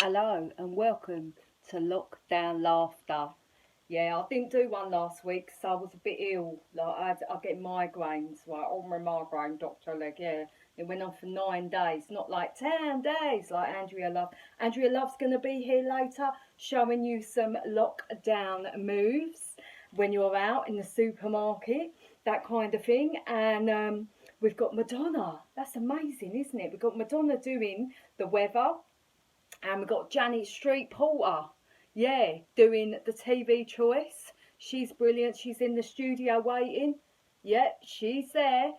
Hello and welcome to Lockdown Laughter. Yeah, I didn't do one last week because I was a bit ill. I get migraines, right? On my migraine, Dr. Leg, yeah. It went on for 9 days, not like 10 days like Andrea Love. Andrea Love's going to be here later showing you some lockdown moves when you're out in the supermarket, that kind of thing. And we've got Madonna. That's amazing, isn't it? We've got Madonna doing the weather, and we've got Janet Street Porter, yeah, doing the TV choice. She's brilliant. She's in the studio waiting. Yeah, she's there.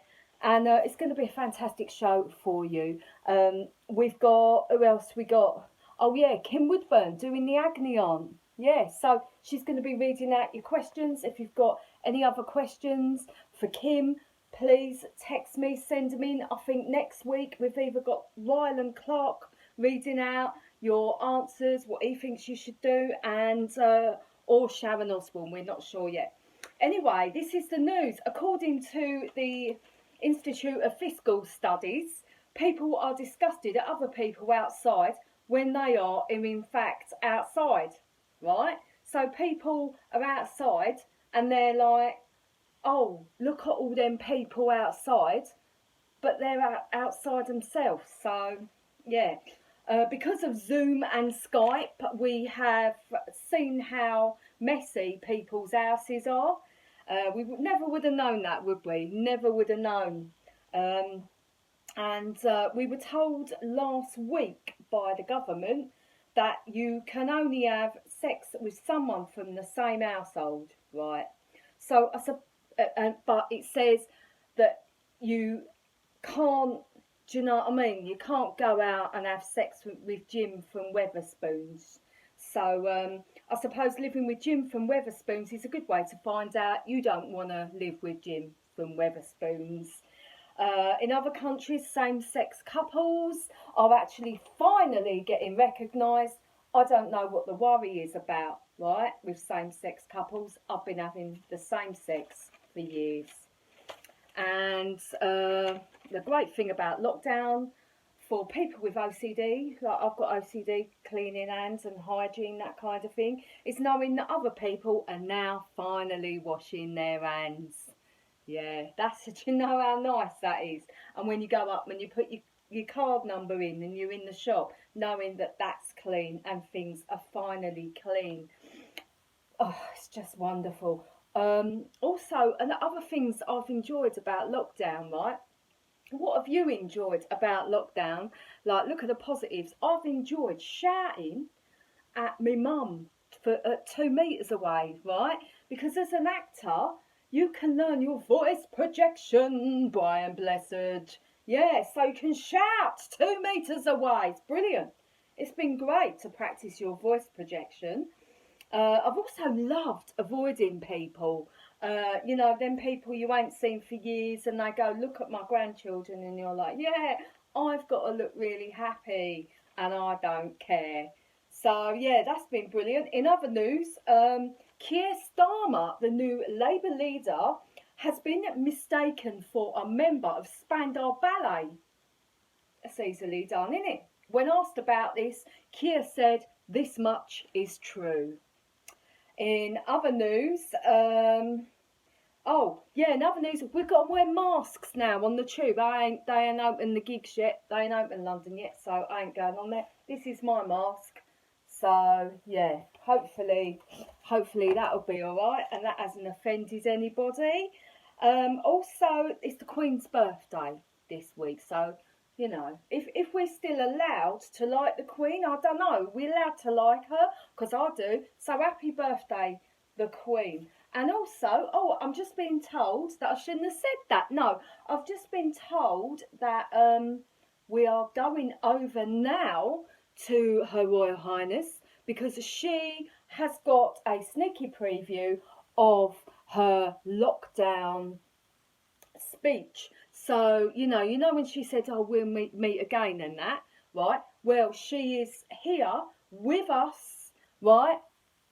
And it's going to be a fantastic show for you. We've got, who else we got? Oh, yeah, Kim Woodburn doing the agony on. Yeah, so she's going to be reading out your questions. If you've got any other questions for Kim, please text me, send them in. I think next week we've either got Ryland Clark reading out your answers, what he thinks you should do, and or Sharon Osbourne. We're not sure yet. Anyway, this is the news. According to the Institute of Fiscal Studies, people are disgusted at other people outside when they are in fact outside, right? So people are outside and they're like, oh, look at all them people outside, but they're outside themselves. So, yeah. Because of Zoom and Skype, we have seen how messy people's houses are. We never would have known that, would we? Never would have known. Um, and we were told last week by the government that you can only have sex with someone from the same household, right? So, but it says that you can't, do you know what I mean? You can't go out and have sex with Jim from Weatherspoons. So I suppose living with Jim from Weatherspoons is a good way to find out you don't want to live with Jim from Weatherspoons. In other countries, same-sex couples are actually finally getting recognised. I don't know what the worry is about, right, with same-sex couples. I've been having the same sex for years. And the great thing about lockdown for people with OCD, like I've got OCD, cleaning hands and hygiene, that kind of thing, is knowing that other people are now finally washing their hands. Yeah, that's, do you know how nice that is? And when you go up, when you put your card number in and you're in the shop, knowing that that's clean and things are finally clean. Oh, it's just wonderful. Also, and the other things I've enjoyed about lockdown, right? What have you enjoyed about lockdown? Like, look at the positives. I've enjoyed shouting at my mum for 2 meters away, right? Because as an actor, you can learn your voice projection, Brian Blessed. Yeah, so you can shout 2 meters away. It's brilliant. It's been great to practice your voice projection. I've also loved avoiding people. You know, them people you ain't seen for years, and they go, look at my grandchildren, and you're like, yeah, I've got to look really happy, and I don't care. So, yeah, that's been brilliant. In other news, Keir Starmer, the new Labour leader, has been mistaken for a member of Spandau Ballet. That's easily done, isn't it? When asked about this, Keir said, this much is true. In other news, oh yeah, in other news, we've got to wear masks now on the tube. They ain't opened the gigs yet. They ain't opened London yet, so I ain't going on there. This is my mask. So yeah, hopefully that'll be all right, and that hasn't offended anybody. Also, it's the Queen's birthday this week, so you know, if we're still allowed to like the Queen, I don't know. We're allowed to like her, because I do. So happy birthday, the Queen. And also, oh, I'm just being told that I shouldn't have said that. No, I've just been told that we are going over now to Her Royal Highness, because she has got a sneaky preview of her lockdown speech. So, you know when she said, oh, we'll meet again and that, right? Well, she is here with us, right?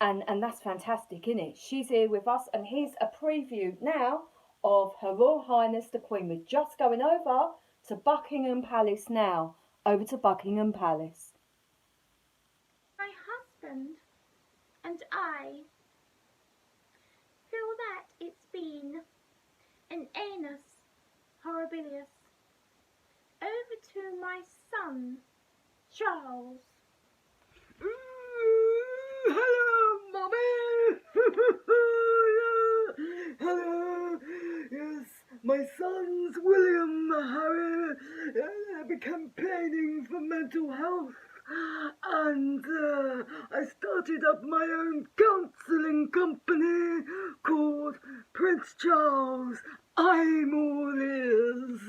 And that's fantastic, isn't it? She's here with us, and here's a preview now of Her Royal Highness the Queen. We're just going over to Buckingham Palace now. Over to Buckingham Palace. happened, and I feel that it's been an annus horribilis. Over to my son, Charles. Hello, Mommy! Hello! Yes, my son's William Harry. They're campaigning for mental health. And I started up my own counselling company called Prince Charles. I'm all ears.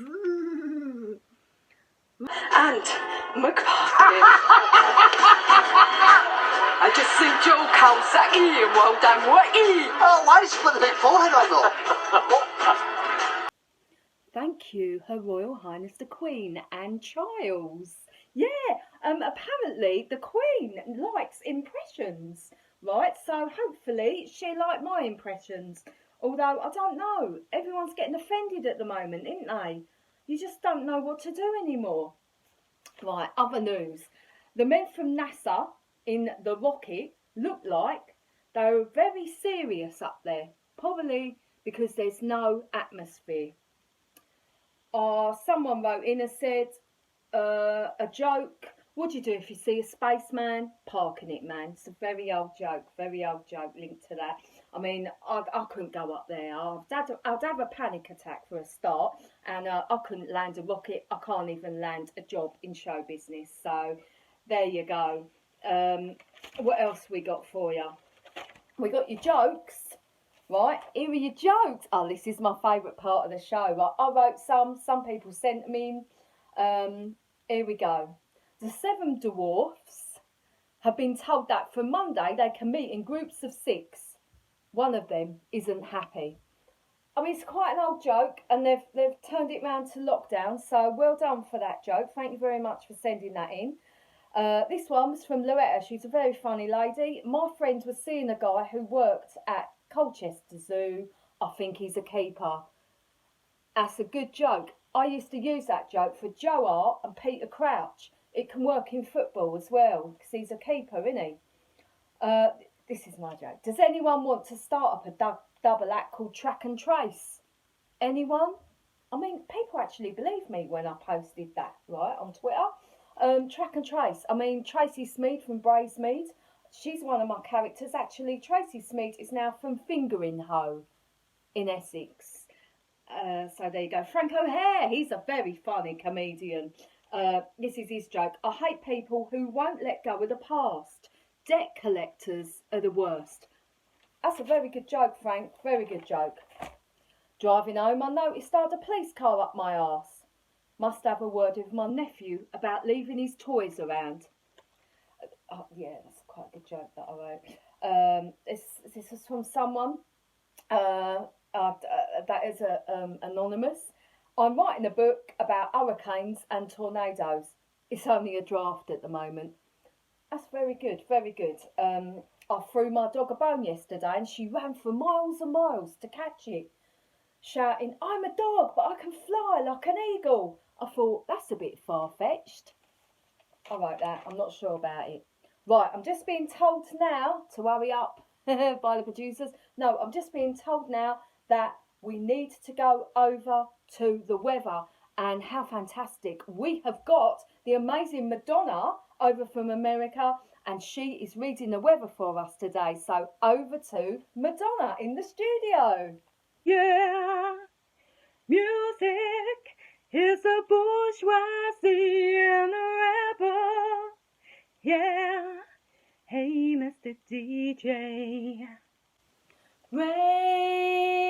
And McPartlin. I just seen Joe Kawasaki and well done what Oh, why did she put the big forehead on though? Thank you, Her Royal Highness the Queen and Charles. Yeah, apparently the Queen likes impressions, right? So hopefully she liked my impressions. Although I don't know, everyone's getting offended at the moment, isn't they? You just don't know what to do anymore. Right, other news. The men from NASA in the rocket look like they were very serious up there, probably because there's no atmosphere. Someone wrote in and said, a joke. What do you do if you see a spaceman? Parking it, man. It's a very old joke linked to that. I mean, I couldn't go up there. I'd have a panic attack for a start, and I couldn't land a rocket. I can't even land a job in show business. So there you go. What else we got for you? We got your jokes. Right, here are your jokes. Oh, this is my favourite part of the show. Right, I wrote some people sent them in. Here we go. The 7 dwarfs have been told that for Monday they can meet in groups of 6. One of them isn't happy. I mean, it's quite an old joke, and they've turned it round to lockdown, so well done for that joke. Thank you very much for sending that in. This one was from Loretta. She's a very funny lady. My friend was seeing a guy who worked at Colchester Zoo. I think he's a keeper. That's a good joke. I used to use that joke for Joe Hart and Peter Crouch. It can work in football as well, because he's a keeper, isn't he? This is my joke. Does anyone want to start up a double act called Track and Trace? Anyone? I mean, people actually believed me when I posted that, right, on Twitter. Track and Trace. I mean, Tracy Smead from Braysmead. She's one of my characters. Actually, Tracy Smead is now from Fingering Hoe in Essex. So there you go. Frank O'Hare, he's a very funny comedian. This is his joke. I hate people who won't let go of the past. Debt collectors are the worst. That's a very good joke, Frank. Very good joke. Driving home, I noticed I had a police car up my arse. Must have a word with my nephew about leaving his toys around. Oh, yeah, that's quite a good joke that I wrote. This is from someone that is anonymous. I'm writing a book about hurricanes and tornadoes. It's only a draft at the moment. That's very good, very good. I threw my dog a bone yesterday and she ran for miles and miles to catch it, shouting, "I'm a dog, but I can fly like an eagle." I thought, that's a bit far-fetched. I wrote that. I'm not sure about it. Right, I'm just being told now to hurry up by the producers. No, I'm just being told now that we need to go over to the weather, and how fantastic. We have got the amazing Madonna over from America, and she is reading the weather for us today. So over to Madonna in the studio. Yeah, music is a bourgeoisie and a rebel. Yeah, hey, Mr. DJ. Rain,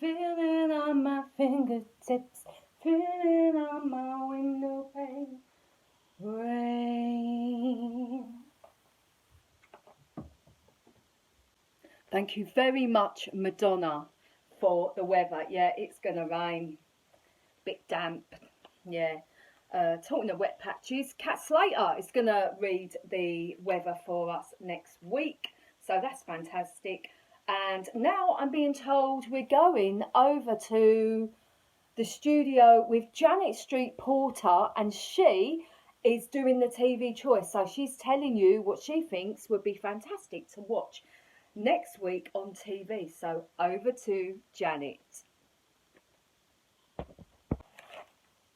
feeling on my fingertips, feeling on my window pane. Rain. Thank you very much, Madonna, for the weather. Yeah, it's going to rain. Bit damp. Yeah. Talking of wet patches, Kat Slater is going to read the weather for us next week. So that's fantastic. And now I'm being told we're going over to the studio with Janet Street Porter, and she is doing the TV choice. So she's telling you what she thinks would be fantastic to watch next week on TV. So over to Janet.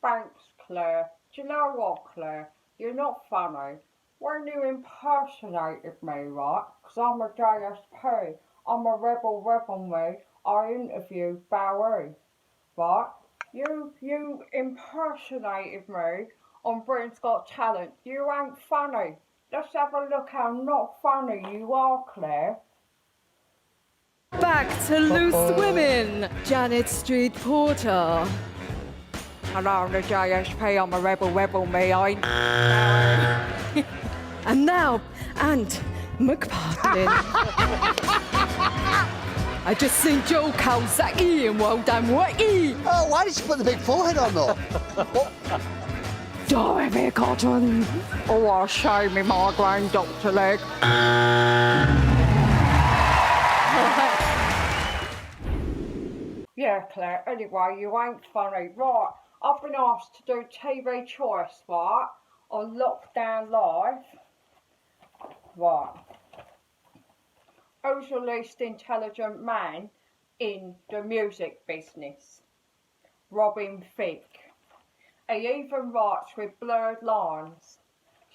Thanks, Claire. Do you know what, Claire? You're not funny. When you impersonated me, right? Because I'm a JSP. I'm a rebel me. I interviewed Bowie, right? You impersonated me on Britain's Got Talent. You ain't funny. Let's have a look how not funny you are, Claire. Back to Loose Women, Janet Street Porter. Hello, the JSP. I'm a rebel me. I ain't And now, Ant McPartlin. I just seen Joe Calzaghe and well done, Wacky. Oh, why did you put the big forehead on, though? Dorothy Cotton. Oh, I'll show me migraine, Dr. Leg. Yeah, Claire, anyway, you ain't funny. Right, I've been asked to do TV choice, right, on Lockdown Live. Right. Who's the least intelligent man in the music business? Robin Thicke. He even writes with blurred lines.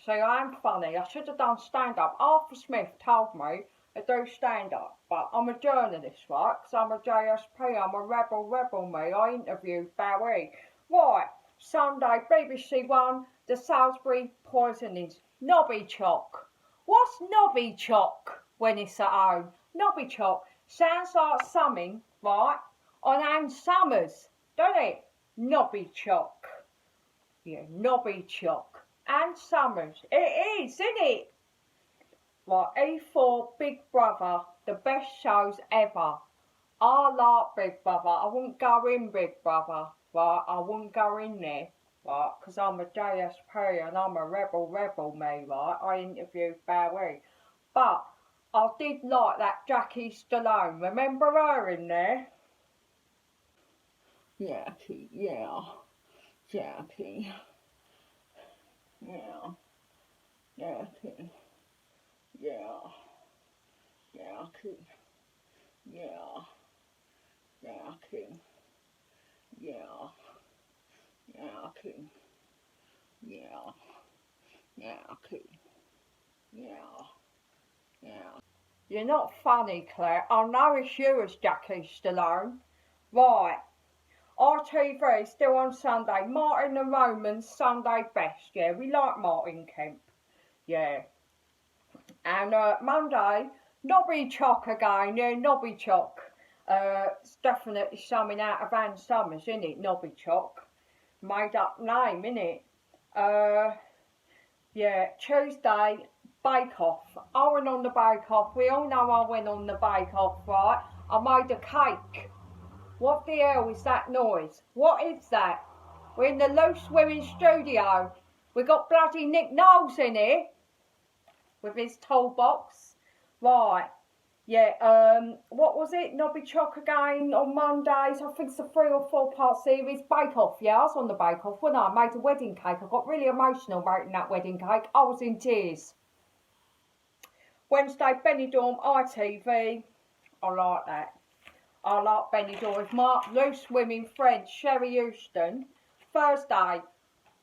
See, I'm funny. I should have done stand-up. Arthur Smith told me to do stand-up, but I'm a journalist, right? Because I'm a JSP. I'm a rebel me. I interviewed Bowie. Right, Sunday, BBC One, the Salisbury poisonings. Nobby choc. What's Nobby choc when it's at home? Nobby choc sounds like something, right, on Ann Summers, doesn't it? Nobby choc. Yeah, Nobby choc. Ann Summers. It is, isn't it? Right, E4 Big Brother, the best shows ever. I like Big Brother. I wouldn't go in Big Brother, right? I wouldn't go in there, right? Because I'm a JSP and I'm a rebel me, right? I interviewed Bowie. But I did like that Jackie Stallone. Remember her in there? Jackie, yeah. Jackie. Yeah. Jackie. Yeah. Jackie. Yeah. Jackie. Yeah. Jackie. Yeah. Jackie. Yeah. Yeah. You're not funny, Claire. I know it's you as Jackie Stallone. Right. RTV still on Sunday. Martin and Roman's Sunday best. Yeah, we like Martin Kemp. Yeah. And Monday, Nobby choc again. Yeah, Nobby choc. It's definitely something out of Ann Summers, isn't it? Nobby choc. Made up name, isn't it? Yeah, Tuesday, Bake Off. I went on the Bake Off. We all know I went on the Bake Off, right? I made a cake. What the hell is that noise? What is that? We're in the Loose Women studio. We got bloody Nick Knowles in here with his toolbox. Right. Yeah, what was it? Nobby choc again on Mondays. I think it's a 3 or 4 part series. Bake Off, yeah, I was on the Bake Off, wasn't I? I made a wedding cake. I got really emotional making that wedding cake. I was in tears. Wednesday, Benidorm, ITV. I like that. I like Benidorm with my Loose Women friend, Sherry Houston. Thursday,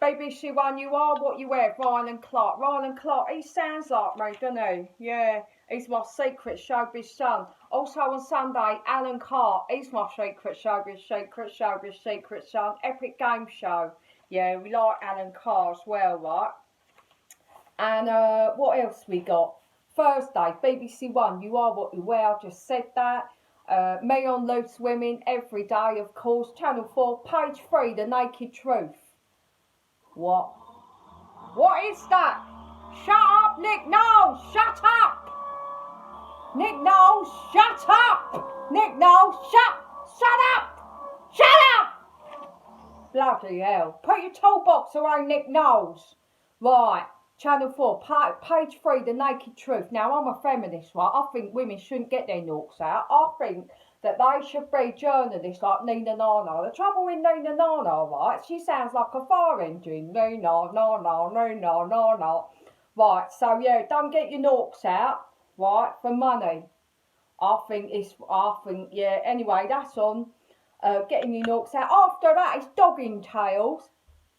BBC One, You Are What You Wear, Ryan Clark. Ryan Clark, he sounds like me, doesn't he? Yeah, he's my secret showbiz son. Also on Sunday, Alan Carr, he's my secret showbiz son. Epic game show. Yeah, we like Alan Carr as well, right? And what else we got? Thursday, BBC One, You Are What You Wear, I just said that. Me on Loose Women every day, of course. Channel 4, page 3, The Naked Truth. What? What is that? Shut up, Nick Knowles! Shut up! Nick Knowles, shut up! Nick Knowles, shut up! Shut up! Bloody hell. Put your toolbox away, Nick Knowles. Right. Channel 4, page 3, The Naked Truth. Now, I'm a feminist, right? I think women shouldn't get their norks out. I think that they should be journalists like Nina Nana. The trouble with Nina Nana, right, she sounds like a fire engine. Nina Nana, Nina Nana. Right, so yeah, don't get your norks out, right, for money. I think, yeah, anyway, that's on. Getting your norks out. After that, it's Dogging Tales.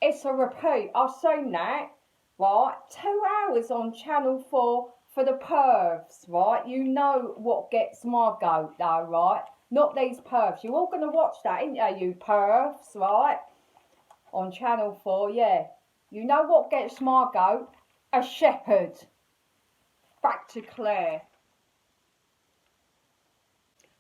It's a repeat. I've seen that, right? 2 hours on Channel 4 for the pervs, right? You know what gets my goat, though, right? Not these pervs. You're all going to watch that, ain't you pervs, right? On Channel 4, yeah. You know what gets my goat? A shepherd. Back to Claire.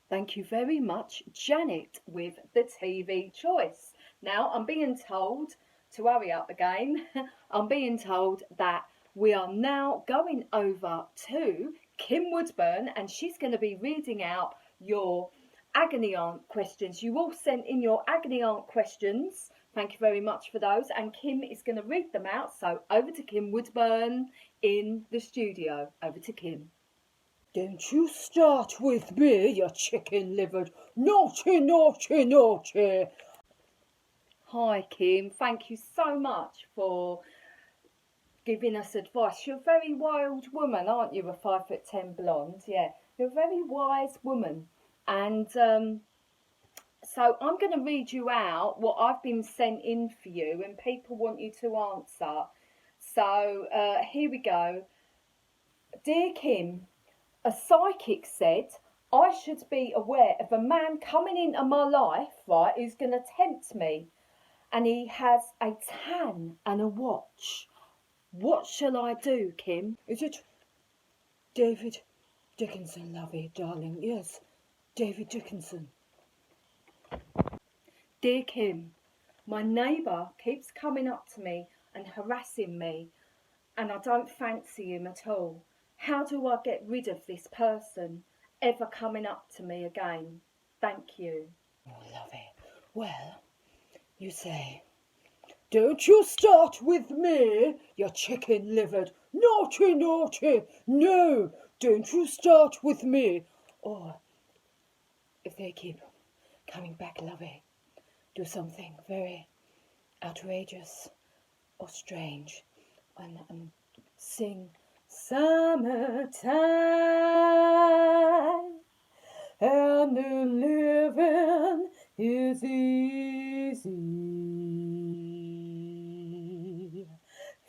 Thank you very much, Janet, with the TV choice. Now, I'm being told to hurry up again. I'm being told that we are now going over to Kim Woodburn, and she's going to be reading out your agony aunt questions. You all sent in your agony aunt questions. Thank you very much for those. And Kim is going to read them out. So over to Kim Woodburn in the studio. Over to Kim. Don't you start with me, you chicken-livered naughty, naughty, naughty. Hi Kim, thank you so much for giving us advice. You're a very wild woman, aren't you? A 5'10" blonde, yeah. You're a very wise woman. And so I'm going to read you out what I've been sent in for you and people want you to answer. So here we go. Dear Kim, a psychic said I should be aware of a man coming into my life, right, who's going to tempt me. And he has a tan and a watch. What shall I do, Kim? Is it David Dickinson, lovey, darling? Yes, David Dickinson. Dear Kim, my neighbour keeps coming up to me and harassing me, and I don't fancy him at all. How do I get rid of this person ever coming up to me again? Thank you. Oh, lovey. Well, you say, don't you start with me, you chicken-livered naughty, naughty. No, don't you start with me. Or, if they keep coming back, lovey, do something very outrageous or strange and sing summertime and the living is easy.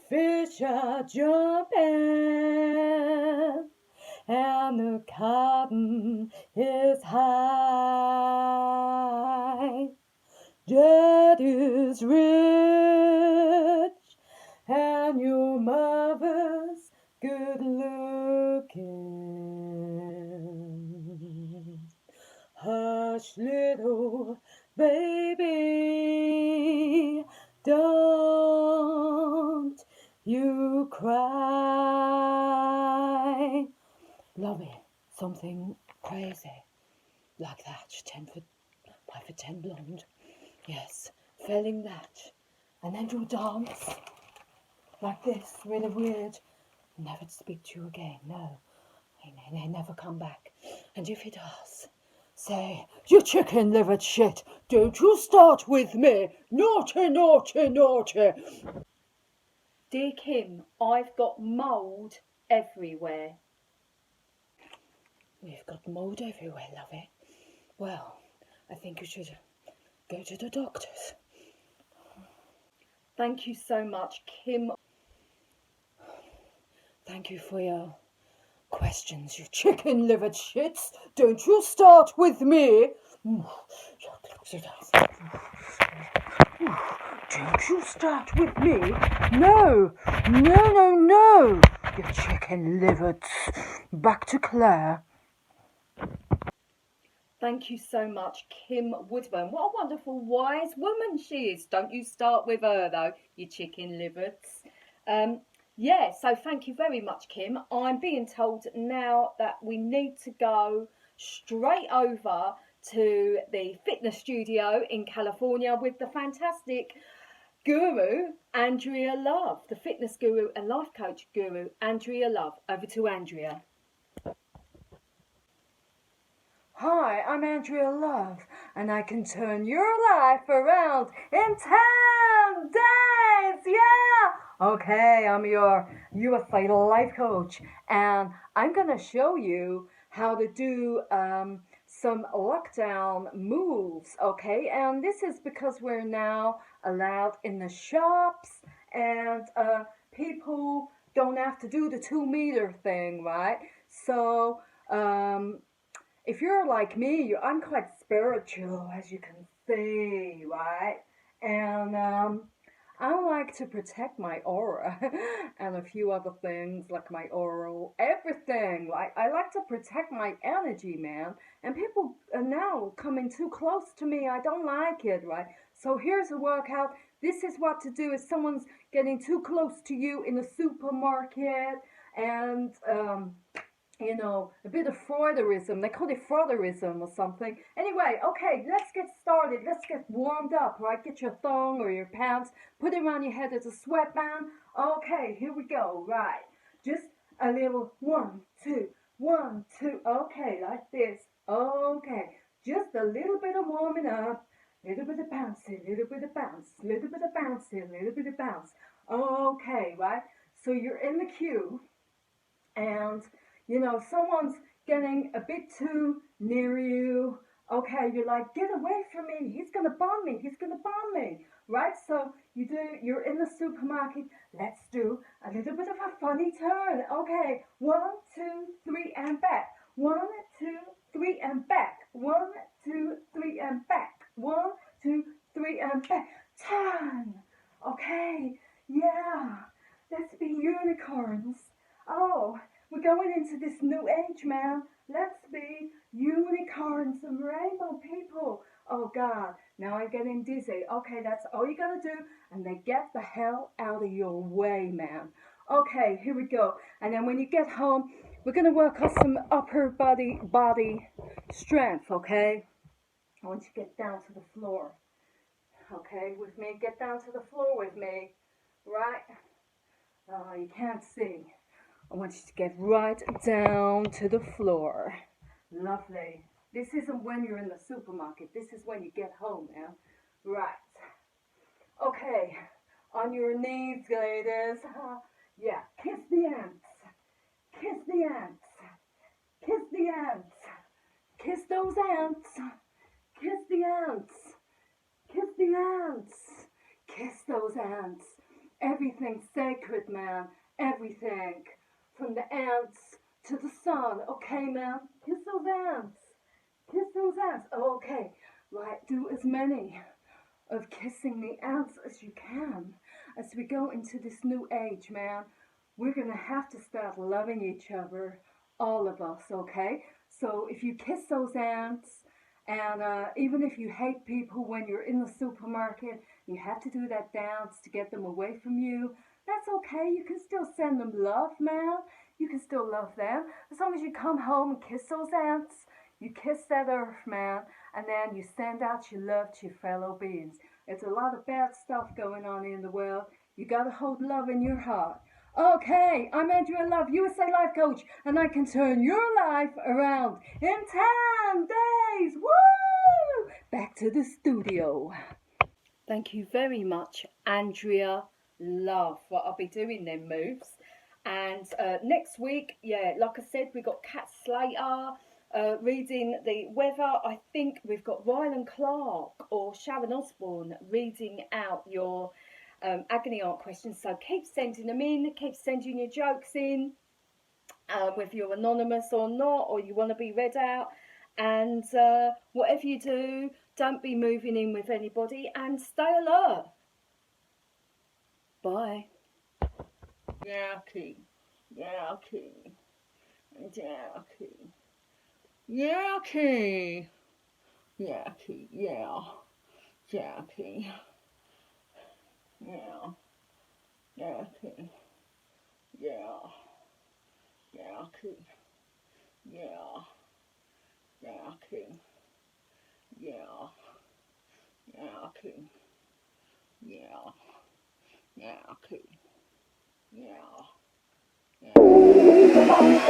Fish are jumping and the cotton is high. Dad is rich and your mother's good looking. Hush, little baby, don't you cry. Lovey, something crazy like that. 5'10" blonde. Yes, felling that. And then do a dance like this, really weird. Never speak to you again, no. He never come back. And if he does, say, you chicken-livered shit, don't you start with me. Naughty, naughty, naughty. Dear Kim, I've got mould everywhere. We've got mould everywhere, lovey. Well, I think you should go to the doctors. Thank you so much, Kim. Thank you for your questions, you chicken-livered shits. Don't you start with me. Don't you start with me. No, no, no, no, you chicken-livered. Back to Claire. Thank you so much, Kim Woodburn. What a wonderful, wise woman she is. Don't you start with her, though, you chicken-livers. Yeah, so thank you very much, Kim. I'm being told now that we need to go straight over to the fitness studio in California with the fantastic guru, Andrea Love, the fitness guru and life coach guru, Andrea Love. Over to Andrea. Hi, I'm Andrea Love, and I can turn your life around in 10 days. Yeah! Okay, I'm your USA life coach, and I'm gonna show you how to do some lockdown moves. Okay, and this is because we're now allowed in the shops, and people don't have to do the 2 meter thing, right? So, if you're like me, I'm quite spiritual, as you can see, right? And I like to protect my aura and a few other things like my oral, everything. Like I like to protect my energy, man. And people are now coming too close to me. I don't like it, right? So here's a workout. This is what to do if someone's getting too close to you in the supermarket and a bit of Freuderism. They call it Freuderism or something. Anyway, okay, let's get started. Let's get warmed up, right? Get your thong or your pants, put it around your head as a sweatband. Okay, here we go, right? Just a little 1, 2, 1, 2. Okay, like this. Okay, just a little bit of warming up. Little bit of bouncing, little bit of bounce, little bit of bouncing, little bit of bounce. Okay, right? So you're in the queue and someone's getting a bit too near you. Okay, you're like, get away from me. He's gonna bomb me. He's gonna bomb me. Right? So you're in the supermarket. Let's do a little bit of a funny turn. Okay, 1, 2, 3, and back. 1, 2, 3, and back. 1, 2, 3, and back. 1, 2, 3, and back. Turn. Okay, yeah. Let's be unicorns. Oh, we're going into this new age, man. Let's be unicorns and rainbow people. Oh, God, now I'm getting dizzy. Okay, that's all you gotta do. And then get the hell out of your way, man. Okay, here we go. And then when you get home, we're gonna work on some upper body strength, okay? I want you to get down to the floor. Okay, with me? Get down to the floor with me. Right? Oh, you can't see. I want you to get right down to the floor. Lovely. This isn't when you're in the supermarket. This is when you get home now. Right. Okay. On your knees, ladies. Yeah. Kiss the ants. Kiss the ants. Kiss the ants. Kiss those ants. Kiss the ants. Kiss the ants. Kiss those ants. Everything's sacred, man. Everything. From the ants to the sun. Okay, man? Kiss those ants. Kiss those ants. Okay. Right, do as many of kissing the ants as you can. As we go into this new age, man, we're going to have to start loving each other. All of us, okay? So if you kiss those ants, and even if you hate people when you're in the supermarket, you have to do that dance to get them away from you. That's okay. You can still send them love, man. You can still love them. As long as you come home and kiss those ants, you kiss that earth, man, and then you send out your love to your fellow beings. There's a lot of bad stuff going on in the world. You gotta hold love in your heart. Okay, I'm Andrea Love, USA Life Coach, and I can turn your life around in 10 days. Woo! Back to the studio. Thank you very much, Andrea Love. Well, I'll be doing them moves. And next week, yeah, like I said, we got Kat Slater reading the weather. I think we've got Rylan Clark or Sharon Osbourne reading out your agony aunt questions. So keep sending them in, keep sending your jokes in, whether you're anonymous or not, or you want to be read out. And whatever you do, don't be moving in with anybody and stay alert. Bye. Yucky. Yucky. Yucky. Yucky. Yucky. Yeah. Yucky. Yeah. Yucky. Yeah. Yucky. Yeah. Yucky. Yeah. Yucky. Yeah. Yucky. Yeah. Yeah.